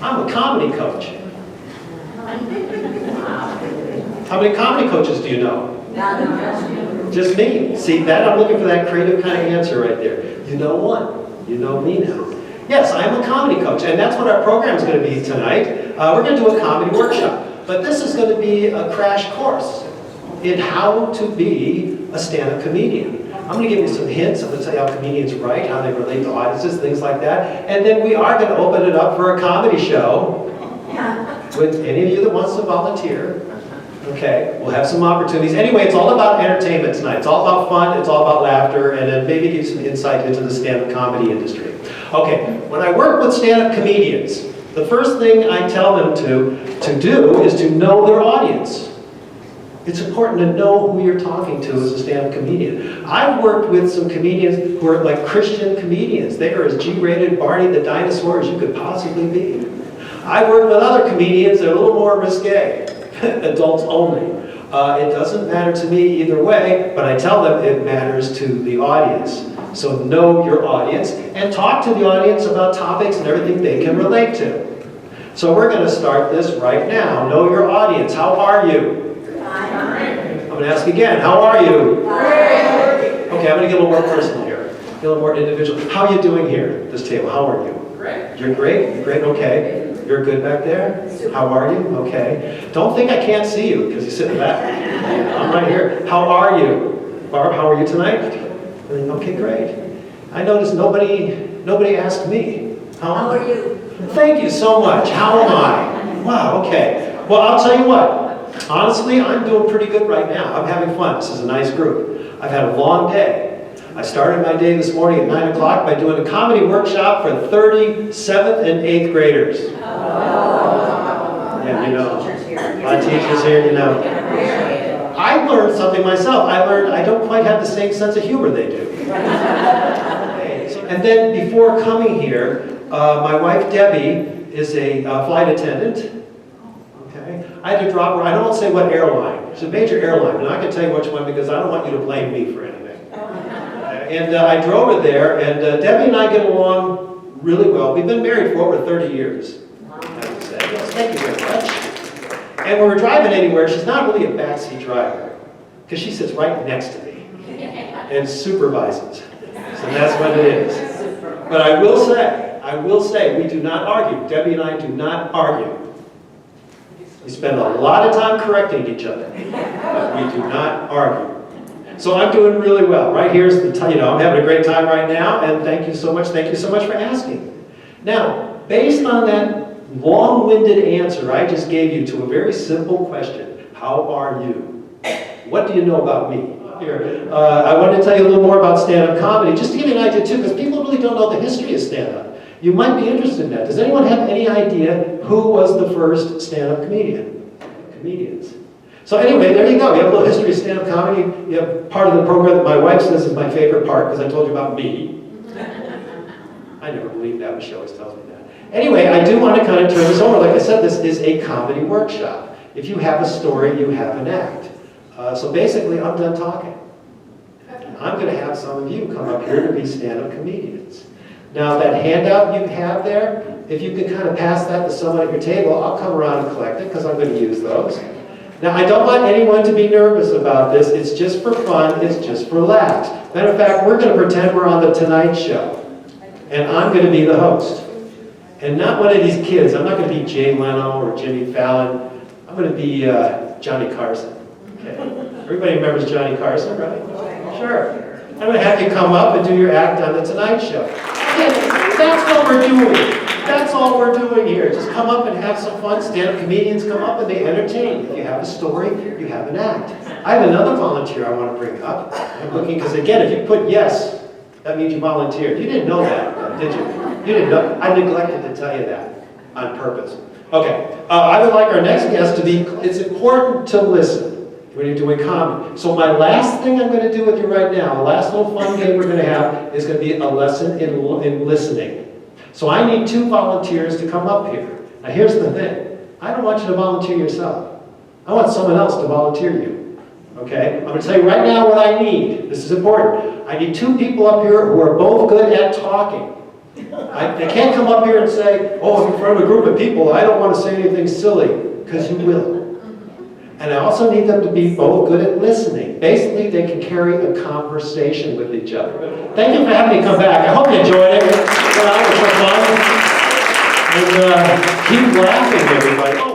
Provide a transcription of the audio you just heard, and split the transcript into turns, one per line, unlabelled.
I'm a comedy coach. How many comedy coaches do you know? Just me. See, that I'm looking for that creative kind of answer right there. You know one. You know me now. Yes, I am a comedy coach, and that's what our program is going to be tonight. We're going to do a comedy workshop, but this is going to be a crash course in how to be a stand-up comedian. I'm going to give you some hints. I'm going to tell you how comedians write, how they relate to audiences, things like that. And then we are going to open it up for a comedy show with any of you that wants to volunteer. Okay, we'll have some opportunities. Anyway, it's all about entertainment tonight. It's all about fun, it's all about laughter, and then maybe give some insight into the stand-up comedy industry. Okay, when I work with stand-up comedians, the first thing I tell them to do is to know their audience. It's important to know who you're talking to as a stand-up comedian. I've worked with some comedians who are like Christian comedians. They are as G-rated Barney the Dinosaur as you could possibly be. I've worked with other comedians that are a little more risque. Adults only. It doesn't matter to me either way, but I tell them it matters to the audience. So know your audience and talk to the audience about topics and everything they can relate to. So we're going to start this right now. Know your audience. How are you? I'm going to ask again. How are you? Okay, I'm going to get a little more personal here. Get a little more individual. How are you doing here at this table? How are you?
Great.
You're great? You're great? Okay. You're good back there? How are you? Okay. Don't think I can't see you because you sit in the back. I'm right here. How are you? Barb, how are you tonight? Okay, great. I noticed nobody asked me. How
are you?
Thank you so much. How am I? Wow, okay. Well, I'll tell you what. Honestly, I'm doing pretty good right now. I'm having fun. This is a nice group. I've had a long day. I started my day this morning at 9 o'clock by doing a comedy workshop for 37th and 8th graders. Yeah, you know. A lot of teachers here, you know. I learned something myself. I learned I don't quite have the same sense of humor they do. And then before coming here, my wife Debbie is a flight attendant. Okay, I had to drop her. I don't want to say what airline. It's a major airline, but I can tell you which one because I don't want you to blame me for anything. And I drove her there, and Debbie and I get along really well. We've been married for over 30 years. I would say. Yes, thank you very much. And when we're driving anywhere, she's not really a backseat driver because she sits right next to me and supervises. So that's what it is. But I will say, we do not argue. Debbie and I do not argue. We spend a lot of time correcting each other, but we do not argue. So I'm doing really well. Right here's the time, I'm having a great time right now, and thank you so much for asking. Now, based on that long-winded answer I just gave you to a very simple question, how are you? What do you know about me? Here, I wanted to tell you a little more about stand-up comedy, just to give you an idea too, because people really don't know the history of stand-up. You might be interested in that. Does anyone have any idea who was the first stand-up comedian? Comedians. So anyway, there you go. You have a little history of stand-up comedy. You have part of the program that my wife says is my favorite part, because I told you about me. I never believed that, but she always tells me that. Anyway, I do want to kind of turn this over. Like I said, this is a comedy workshop. If you have a story, you have an act. So basically, I'm done talking. I'm going to have some of you come up here to be stand-up comedians. Now, that handout you have there, if you could kind of pass that to someone at your table, I'll come around and collect it, because I'm going to use those. Now, I don't want anyone to be nervous about this. It's just for fun. It's just for laughs. Matter of fact, we're going to pretend we're on The Tonight Show. And I'm going to be the host. And not one of these kids. I'm not going to be Jay Leno or Jimmy Fallon. I'm going to be Johnny Carson. Okay. Everybody remembers Johnny Carson, right? Sure. I'm going to have you come up and do your act on The Tonight Show. That's what we're doing. That's all we're doing here. Just come up and have some fun. Stand-up comedians come up and they entertain. If you have a story, you have an act. I have another volunteer I want to bring up. I'm looking, because again, if you put yes, that means you volunteered. You didn't know that, did you? You didn't know. I neglected to tell you that on purpose. Okay. I would like our next guest to be, it's important to listen when you're doing comedy. So my last thing I'm going to do with you right now, the last little fun game we're going to have is going to be a lesson in listening. So I need 2 volunteers to come up here. Now here's the thing. I don't want you to volunteer yourself. I want someone else to volunteer you. Okay? I'm going to tell you right now what I need. This is important. I need 2 people up here who are both good at talking. They can't come up here and say, oh, I'm in front of a group of people, I don't want to say anything silly, because you will. And I also need them to be both good at listening. Basically, they can carry a conversation with each other. Thank you for having me come back. I hope you enjoyed it. It was fun. And keep laughing, everybody.